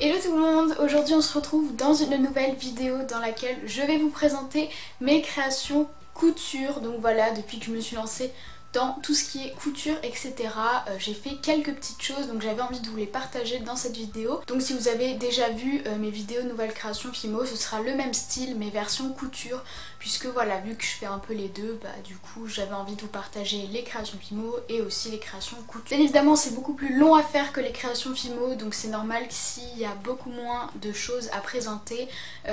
Hello tout le monde, aujourd'hui on se retrouve dans une nouvelle vidéo dans laquelle je vais vous présenter mes créations couture. Donc voilà, depuis que je me suis lancée dans tout ce qui est couture etc, j'ai fait quelques petites choses, donc j'avais envie de vous les partager dans cette vidéo. Donc si vous avez déjà vu mes vidéos nouvelles créations Fimo, ce sera le même style mais version couture, puisque voilà, vu que je fais un peu les deux, du coup j'avais envie de vous partager les créations Fimo et aussi les créations couture. Bien évidemment c'est beaucoup plus long à faire que les créations Fimo, donc c'est normal que s'il y a beaucoup moins de choses à présenter,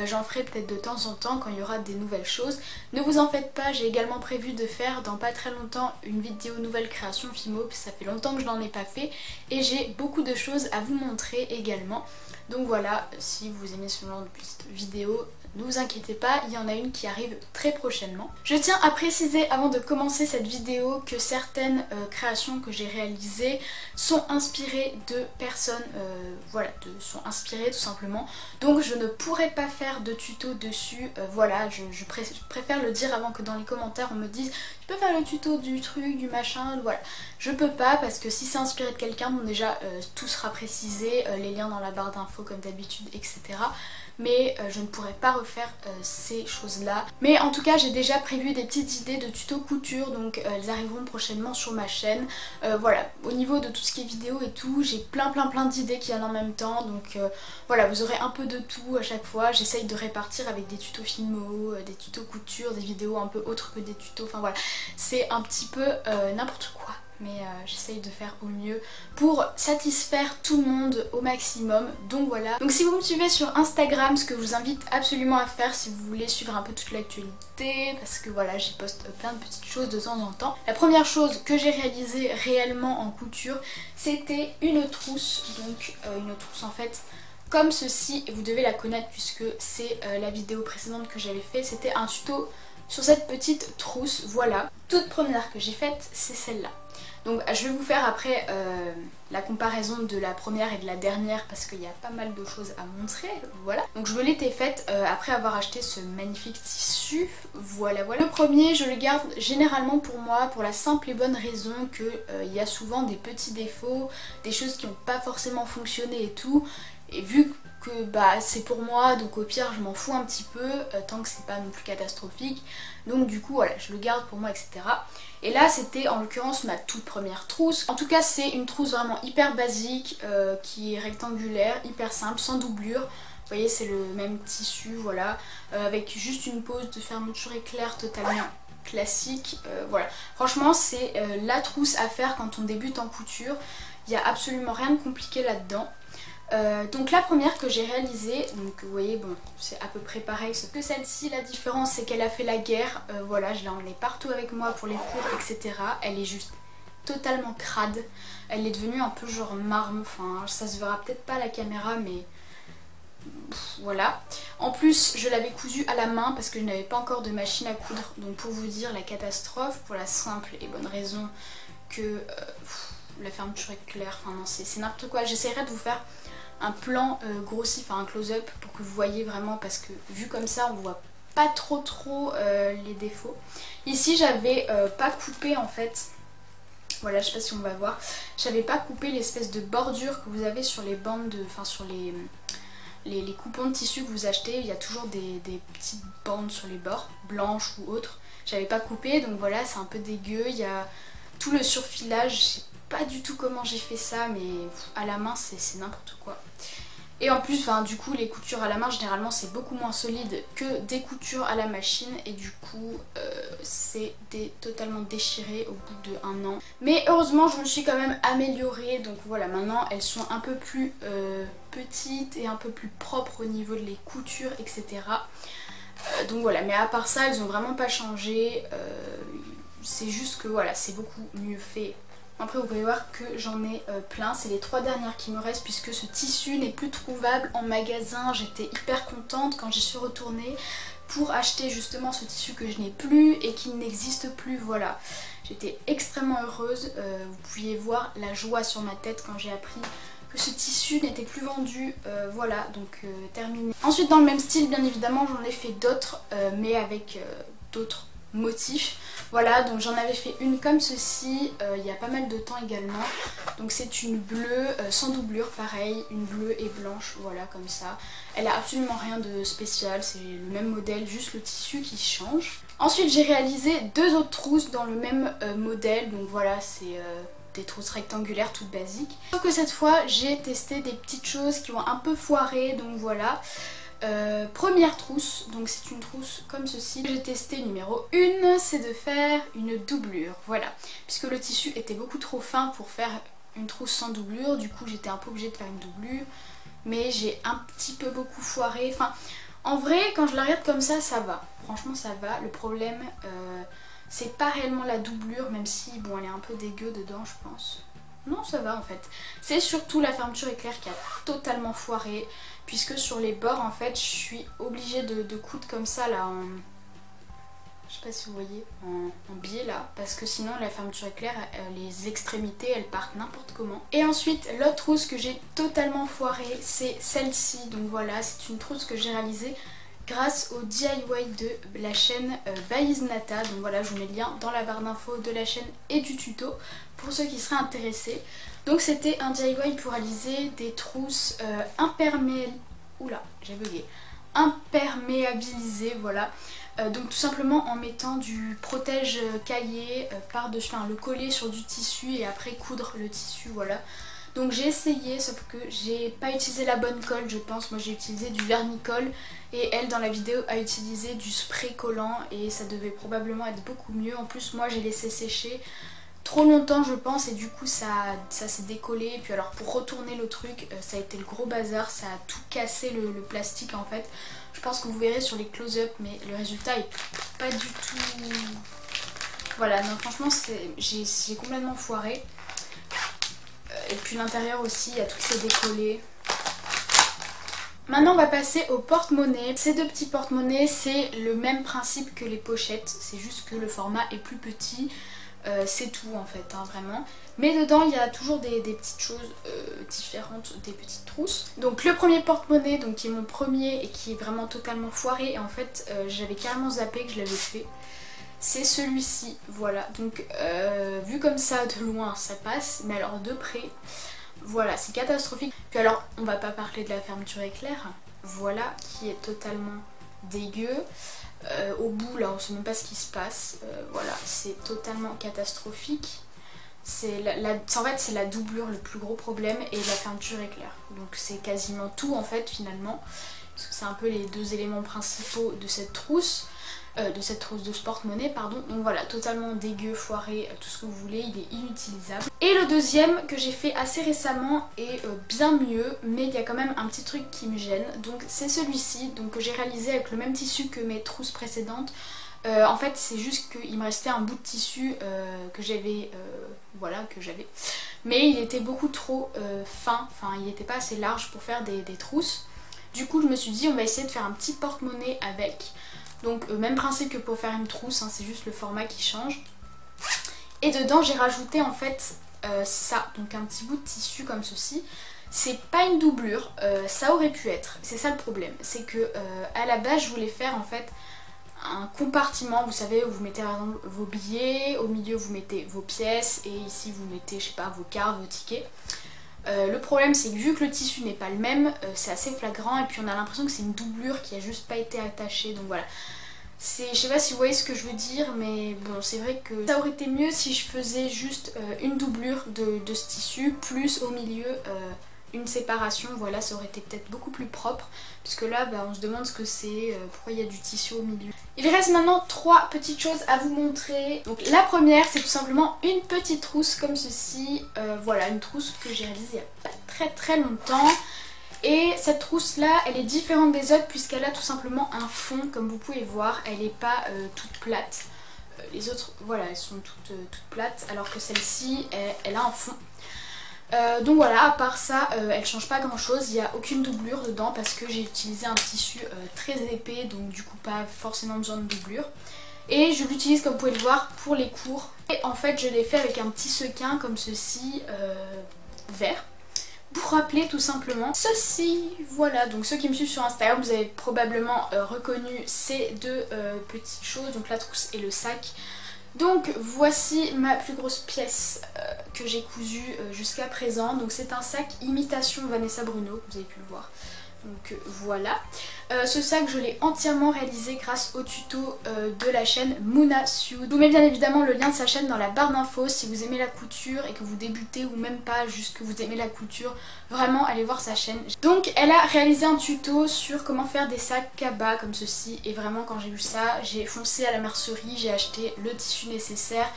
j'en ferai peut-être de temps en temps quand il y aura des nouvelles choses. Ne vous en faites pas, j'ai également prévu de faire dans pas très longtemps une vidéo nouvelle création Fimo, parce que ça fait longtemps que je n'en ai pas fait et j'ai beaucoup de choses à vous montrer également. Donc voilà, si vous aimez ce genre de petites vidéos, ne vous inquiétez pas, il y en a une qui arrive très prochainement. Je tiens à préciser avant de commencer cette vidéo que certaines créations que j'ai réalisées sont inspirées de personnes, sont inspirées tout simplement. Donc je ne pourrais pas faire de tuto dessus, voilà, je préfère le dire avant que dans les commentaires on me dise tu peux faire le tuto du truc, du machin, voilà. Je peux pas parce que si c'est inspiré de quelqu'un, bon déjà tout sera précisé, les liens dans la barre d'infos comme d'habitude, etc. Mais je ne pourrais pas refaire ces choses là. Mais en tout cas j'ai déjà prévu des petites idées de tuto couture, donc elles arriveront prochainement sur ma chaîne. Voilà, au niveau de tout ce qui est vidéo et tout, j'ai plein d'idées qui viennent en même temps, donc voilà, vous aurez un peu de tout à chaque fois. J'essaye de répartir avec des tutos Fimo, des tutos couture, des vidéos un peu autres que des tutos, enfin voilà, c'est un petit peu n'importe quoi. Mais j'essaye de faire au mieux pour satisfaire tout le monde au maximum, donc voilà. Donc si vous me suivez sur Instagram, ce que je vous invite absolument à faire si vous voulez suivre un peu toute l'actualité, parce que voilà, j'y poste plein de petites choses de temps en temps. La première chose que j'ai réalisée réellement en couture, c'était une trousse, donc une trousse en fait comme ceci, vous devez la connaître puisque c'est la vidéo précédente que j'avais fait, c'était un tuto sur cette petite trousse, voilà. Toute première que j'ai faite, c'est celle-là. Donc je vais vous faire après la comparaison de la première et de la dernière parce qu'il y a pas mal de choses à montrer, voilà. Donc je me l'étais faite après avoir acheté ce magnifique tissu, voilà. Le premier, je le garde généralement pour moi pour la simple et bonne raison que il y a souvent des petits défauts, des choses qui n'ont pas forcément fonctionné et tout. Et vu que c'est pour moi, donc au pire je m'en fous un petit peu, tant que c'est pas non plus catastrophique. Donc du coup voilà, je le garde pour moi, etc. Et là c'était en l'occurrence ma toute première trousse. En tout cas c'est une trousse vraiment hyper basique, qui est rectangulaire, hyper simple, sans doublure. Vous voyez, c'est le même tissu, voilà, avec juste une pose de fermeture éclair totalement classique, voilà. Franchement c'est la trousse à faire quand on débute en couture. Il n'y a absolument rien de compliqué là-dedans. Donc la première que j'ai réalisée, donc vous voyez, bon, c'est à peu près pareil, sauf que celle-ci, la différence c'est qu'elle a fait la guerre, voilà, je l'ai emmenée partout avec moi pour les cours, etc. Elle est juste totalement crade, elle est devenue un peu genre marne, enfin ça se verra peut-être pas à la caméra, mais voilà. En plus je l'avais cousue à la main parce que je n'avais pas encore de machine à coudre, donc pour vous dire la catastrophe, pour la simple et bonne raison que la fermeture est claire, enfin non, c'est n'importe quoi. J'essaierai de vous faire un plan grossi, enfin un close-up pour que vous voyez vraiment, parce que vu comme ça on voit pas trop les défauts. Ici j'avais pas coupé en fait, voilà, je sais pas si on va voir, j'avais pas coupé l'espèce de bordure que vous avez sur les bandes, enfin sur les coupons de tissu que vous achetez, il y a toujours des petites bandes sur les bords, blanches ou autres. J'avais pas coupé, donc voilà, c'est un peu dégueu, il y a tout le surfilage, je sais pas du tout comment j'ai fait ça, mais à la main c'est n'importe quoi. Et en plus, du coup, les coutures à la main, généralement, c'est beaucoup moins solide que des coutures à la machine. Et du coup, c'est totalement déchiré au bout d'1 an. Mais heureusement, je me suis quand même améliorée. Donc voilà, maintenant, elles sont un peu plus petites et un peu plus propres au niveau des coutures, etc. Donc voilà, mais à part ça, elles ont vraiment pas changé. C'est juste que voilà, c'est beaucoup mieux fait. Après vous pouvez voir que j'en ai plein, c'est les 3 dernières qui me restent puisque ce tissu n'est plus trouvable en magasin. J'étais hyper contente quand j'y suis retournée pour acheter justement ce tissu que je n'ai plus et qui n'existe plus, voilà. J'étais extrêmement heureuse, vous pouviez voir la joie sur ma tête quand j'ai appris que ce tissu n'était plus vendu, voilà, donc terminé. Ensuite dans le même style bien évidemment j'en ai fait d'autres, mais avec d'autres motif. Voilà, donc j'en avais fait une comme ceci il y a pas mal de temps également. Donc c'est une bleue sans doublure, pareil, une bleue et blanche, voilà comme ça. Elle a absolument rien de spécial, c'est le même modèle, juste le tissu qui change. Ensuite j'ai réalisé deux autres trousses dans le même modèle, donc voilà c'est des trousses rectangulaires toutes basiques. Sauf que cette fois j'ai testé des petites choses qui ont un peu foiré, donc voilà. Première trousse, donc c'est une trousse comme ceci. J'ai testé numéro 1, c'est de faire une doublure, voilà. Puisque le tissu était beaucoup trop fin pour faire une trousse sans doublure, du coup j'étais un peu obligée de faire une doublure. Mais j'ai un petit peu beaucoup foiré, enfin en vrai quand je la regarde comme ça va. Franchement ça va, le problème c'est pas réellement la doublure, même si bon elle est un peu dégueu dedans je pense. Non ça va en fait. C'est surtout la fermeture éclair qui a totalement foiré. Puisque sur les bords en fait je suis obligée de coudre comme ça là en... Je sais pas si vous voyez, en biais là. Parce que sinon la fermeture éclair, les extrémités elles partent n'importe comment. Et ensuite l'autre trousse que j'ai totalement foirée c'est celle-ci. Donc voilà, c'est une trousse que j'ai réalisée grâce au DIY de la chaîne Baiznata. Donc voilà, je vous mets le lien dans la barre d'infos de la chaîne et du tuto pour ceux qui seraient intéressés. Donc c'était un DIY pour réaliser des trousses imperméabilisées, voilà. Donc tout simplement en mettant du protège cahier par-dessus, enfin le coller sur du tissu et après coudre le tissu, voilà. Donc j'ai essayé, sauf que j'ai pas utilisé la bonne colle je pense. Moi j'ai utilisé du vernis-colle et elle dans la vidéo a utilisé du spray collant et ça devait probablement être beaucoup mieux. En plus moi j'ai laissé sécher trop longtemps je pense et du coup ça s'est décollé. Et puis alors pour retourner le truc ça a été le gros bazar, ça a tout cassé le plastique en fait. Je pense que vous verrez sur les close-up mais le résultat est pas du tout... Voilà, non franchement j'ai complètement foiré. Et puis l'intérieur aussi, il y a tout qui s'est décollé. Maintenant on va passer au porte-monnaie. Ces deux petits porte-monnaie c'est le même principe que les pochettes. C'est juste que le format est plus petit. C'est tout en fait, hein, vraiment. Mais dedans il y a toujours des petites choses différentes, des petites trousses. Donc le premier porte-monnaie, donc qui est mon premier et qui est vraiment totalement foiré. Et en fait j'avais carrément zappé que je l'avais fait. C'est celui-ci, voilà. Donc vu comme ça de loin ça passe, mais alors de près, voilà, c'est catastrophique. Puis alors on va pas parler de la fermeture éclair, voilà, qui est totalement dégueu. Au bout là on sait même pas ce qui se passe, voilà, c'est totalement catastrophique. En fait c'est la doublure le plus gros problème et la fermeture éclair. Donc c'est quasiment tout en fait finalement, parce que c'est un peu les deux éléments principaux de cette trousse. De ce porte-monnaie, pardon. Donc voilà, totalement dégueu, foiré, tout ce que vous voulez, il est inutilisable. Et le deuxième que j'ai fait assez récemment est bien mieux, mais il y a quand même un petit truc qui me gêne. Donc c'est celui-ci, donc que j'ai réalisé avec le même tissu que mes trousses précédentes. En fait c'est juste qu'il me restait un bout de tissu que j'avais, voilà, que j'avais. Mais il était beaucoup trop fin, enfin il n'était pas assez large pour faire des trousses. Du coup je me suis dit on va essayer de faire un petit porte-monnaie avec. Donc même principe que pour faire une trousse, hein, c'est juste le format qui change. Et dedans j'ai rajouté en fait ça, donc un petit bout de tissu comme ceci. C'est pas une doublure, ça aurait pu être, c'est ça le problème. C'est que à la base je voulais faire en fait un compartiment, vous savez, où vous mettez par exemple vos billets, au milieu vous mettez vos pièces et ici vous mettez, je sais pas, vos cartes, vos tickets. Le problème c'est que vu que le tissu n'est pas le même, c'est assez flagrant et puis on a l'impression que c'est une doublure qui a juste pas été attachée, donc voilà. Je sais pas si vous voyez ce que je veux dire, mais bon c'est vrai que ça aurait été mieux si je faisais juste une doublure de ce tissu, plus au milieu une séparation, voilà, ça aurait été peut-être beaucoup plus propre, puisque là bah, on se demande ce que c'est, pourquoi il y a du tissu au milieu. Il reste maintenant trois petites choses à vous montrer. Donc la première c'est tout simplement une petite trousse comme ceci, voilà, une trousse que j'ai réalisée il n'y a pas très longtemps. Et cette trousse là elle est différente des autres puisqu'elle a tout simplement un fond, comme vous pouvez voir, elle n'est pas toute plate. Les autres voilà elles sont toutes plates alors que celle-ci elle a un fond. Donc voilà, à part ça elle change pas grand chose, il n'y a aucune doublure dedans parce que j'ai utilisé un tissu très épais, donc du coup pas forcément besoin de doublure. Et je l'utilise comme vous pouvez le voir pour les cours. Et en fait je l'ai fait avec un petit sequin comme ceci, vert. pour rappeler tout simplement ceci. Voilà, donc ceux qui me suivent sur Instagram, vous avez probablement reconnu ces deux petites choses, donc la trousse et le sac. Donc voici ma plus grosse pièce que j'ai cousue jusqu'à présent. Donc c'est un sac imitation Vanessa Bruno, vous avez pu le voir. Donc voilà, ce sac je l'ai entièrement réalisé grâce au tuto de la chaîne Mouna Sud. Je vous mets bien évidemment le lien de sa chaîne dans la barre d'infos si vous aimez la couture et que vous débutez ou même pas, juste que vous aimez la couture, vraiment allez voir sa chaîne. Donc elle a réalisé un tuto sur comment faire des sacs cabas comme ceci et vraiment quand j'ai vu ça, j'ai foncé à la mercerie, j'ai acheté le tissu nécessaire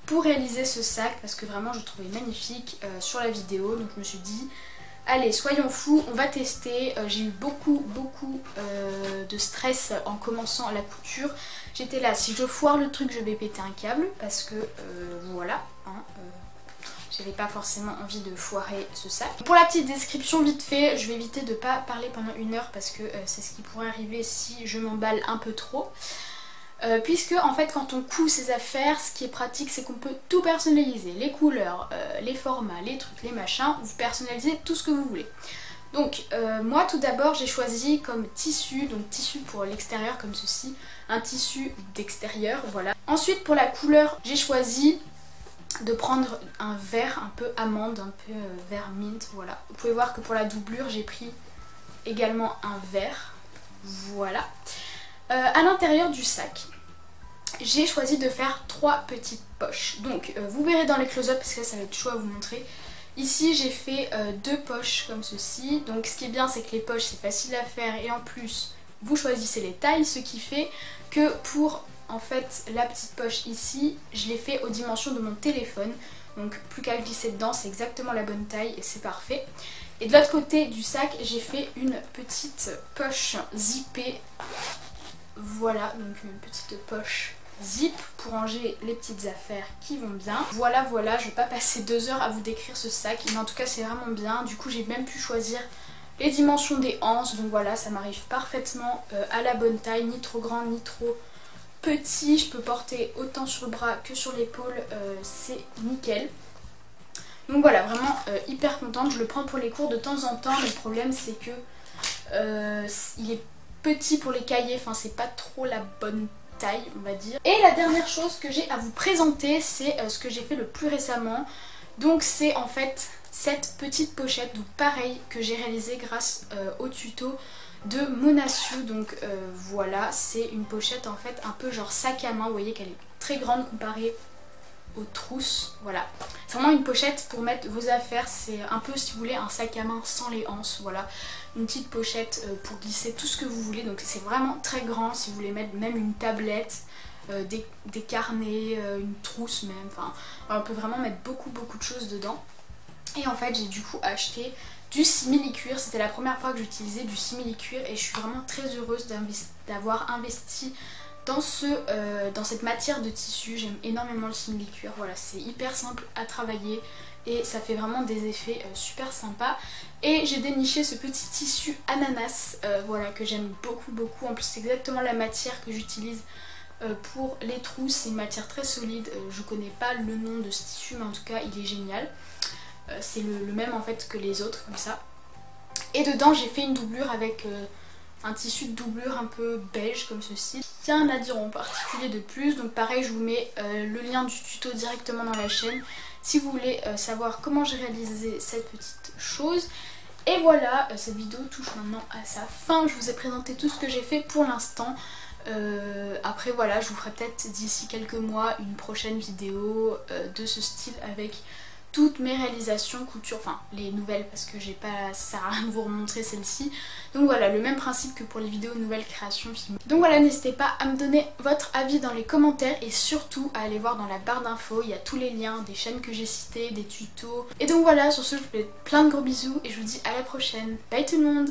pour réaliser ce sac parce que vraiment je le trouvais magnifique sur la vidéo, donc je me suis dit allez, soyons fous, on va tester. J'ai eu beaucoup de stress en commençant la couture. J'étais là, si je foire le truc, je vais péter un câble parce que voilà, hein, j'avais pas forcément envie de foirer ce sac. Pour la petite description vite fait, je vais éviter de pas parler pendant 1 heure parce que c'est ce qui pourrait arriver si je m'emballe un peu trop. Puisque en fait quand on coud ses affaires, ce qui est pratique c'est qu'on peut tout personnaliser, les couleurs, les formats, les trucs, les machins, vous personnalisez tout ce que vous voulez. Donc moi tout d'abord j'ai choisi comme tissu, donc tissu pour l'extérieur comme ceci, un tissu d'extérieur, voilà. Ensuite pour la couleur j'ai choisi de prendre un vert un peu amande, un peu vert mint, voilà. Vous pouvez voir que pour la doublure j'ai pris également un vert, voilà. À l'intérieur du sac, j'ai choisi de faire 3 petites poches. Donc vous verrez dans les close-up parce que ça va être chaud à vous montrer. Ici j'ai fait 2 poches comme ceci. Donc ce qui est bien c'est que les poches c'est facile à faire et en plus vous choisissez les tailles. Ce qui fait que pour en fait la petite poche ici, je l'ai fait aux dimensions de mon téléphone. Donc plus qu'à glisser dedans, c'est exactement la bonne taille et c'est parfait. Et de l'autre côté du sac, j'ai fait une petite poche zippée. Voilà, donc une petite poche zip pour ranger les petites affaires qui vont bien. Voilà, je vais pas passer 2 heures à vous décrire ce sac, mais en tout cas c'est vraiment bien. Du coup j'ai même pu choisir les dimensions des hanches, donc voilà, ça m'arrive parfaitement à la bonne taille, ni trop grand ni trop petit. Je peux porter autant sur le bras que sur l'épaule, c'est nickel. Donc voilà, vraiment hyper contente. Je le prends pour les cours de temps en temps, mais le problème c'est que il est petit pour les cahiers, enfin c'est pas trop la bonne taille on va dire. Et la dernière chose que j'ai à vous présenter, c'est ce que j'ai fait le plus récemment. Donc c'est en fait cette petite pochette, donc pareil, que j'ai réalisée grâce au tuto de Mouna Sud. Donc voilà, c'est une pochette en fait un peu genre sac à main, vous voyez qu'elle est très grande comparée aux trousses, voilà. C'est vraiment une pochette pour mettre vos affaires, c'est un peu si vous voulez un sac à main sans les anses, voilà. Une petite pochette pour glisser tout ce que vous voulez, donc c'est vraiment très grand si vous voulez mettre même une tablette, des carnets, une trousse même, enfin on peut vraiment mettre beaucoup de choses dedans. Et en fait j'ai du coup acheté du simili-cuir, c'était la première fois que j'utilisais du simili-cuir et je suis vraiment très heureuse d'avoir investi dans cette matière de tissu. J'aime énormément le simili-cuir, voilà, c'est hyper simple à travailler et ça fait vraiment des effets super sympas. Et j'ai déniché ce petit tissu ananas, voilà, que j'aime beaucoup. En plus c'est exactement la matière que j'utilise pour les trousses, c'est une matière très solide. Je connais pas le nom de ce tissu mais en tout cas il est génial. C'est le même en fait que les autres comme ça. Et dedans j'ai fait une doublure avec un tissu de doublure un peu beige comme ceci. Rien à dire en particulier de plus, donc pareil je vous mets le lien du tuto directement dans la chaîne si vous voulez savoir comment j'ai réalisé cette petite chose. Et voilà, cette vidéo touche maintenant à sa fin. Je vous ai présenté tout ce que j'ai fait pour l'instant. Après voilà, je vous ferai peut-être d'ici quelques mois une prochaine vidéo de ce style avec toutes mes réalisations couture, enfin les nouvelles parce que j'ai pas, ça sert à rien de vous remontrer celle-ci. Donc voilà, le même principe que pour les vidéos nouvelles créations filmées. Donc voilà, n'hésitez pas à me donner votre avis dans les commentaires et surtout à aller voir dans la barre d'infos, il y a tous les liens des chaînes que j'ai citées, des tutos. Et donc voilà, sur ce je vous fais plein de gros bisous et je vous dis à la prochaine. Bye tout le monde.